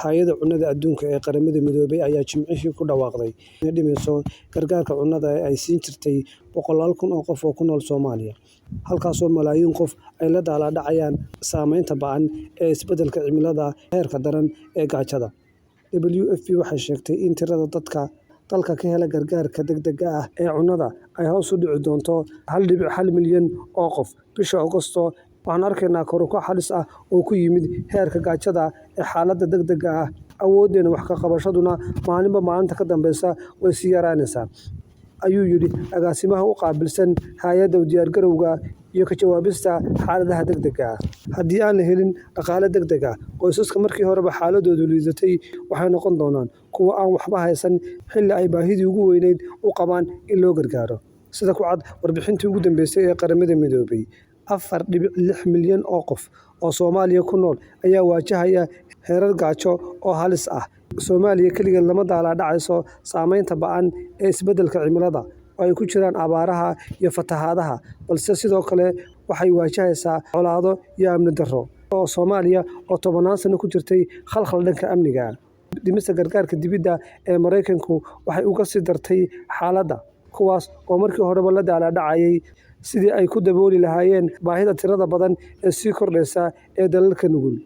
Hay'adda Cunnada Adduunka ee Qaramada Midoobay ayaa Jimcihii ku dhawaaqday inay dhimayso gargaarka cunnada ee ay siin jirtay 100,000 oo qof oo ku nool Soomaaliya, halkaasoo malaayiin qof ay la daalaa dhacayaan saamaynta ba'an ee isbeddelka cimilada iyo heerka daran ee gaajada. WFP waxay sheegtay in tirada dadka dalka ka hela gargaarka degdegga ah ee cunnada ay hoos u dhici doonto 1.1 milyan oo qof bisha Agoosto. Waxaan arkaynaa kor u kac halis ah oo ku yimid heerka gaajada ee xaaladda degdegga ah, awooddeena wax ka qabashaduna maalinba maalinta ka dambeysa way sii yaraanaysaa, ayuu yidhi agaasimaha u qaabilsan Hay'adda u Diyaargarowga iyo Ka Jawaabista Xaaladaha Degdegga ah. Haddii aan la helin dhaqaale degdeg ah, qoysaska markii horeba xaaladoodu liidatay waxay noqon doonaan kuwo aan waxba haysan xilli ay baahidii ugu weynayd u qabaan in loo gargaaro. Sida ku cad warbixintii ugu dambeysay ee Qaramada Midoobay, 4.6 milyan oo qof oo Soomaaliya ku nool ayaa wajahaya heerar gaajo oo halis ah. Soomaaliya kaligeed lama daalaa dhacayso saamaynta ba'an ee isbeddelka cimilada, oo ay ku jiraan abaaraha iyo fatahaadaha, balse sidoo kale waxay wajahaysaa colaado iyo amni darro. Soomaaliya oo 10 sano ku jirtay khalkhal dhanka amniga ah. Dhimista gargaarka dibadda ee Mareykanku waxay uga sii dartay xaaladda, kuwaas oo markii horeba la daalaa dhacayay sidii ay ku dabooli lahaayeen baahida tirada badan ee sii kordhaysa ee dalalka nugul.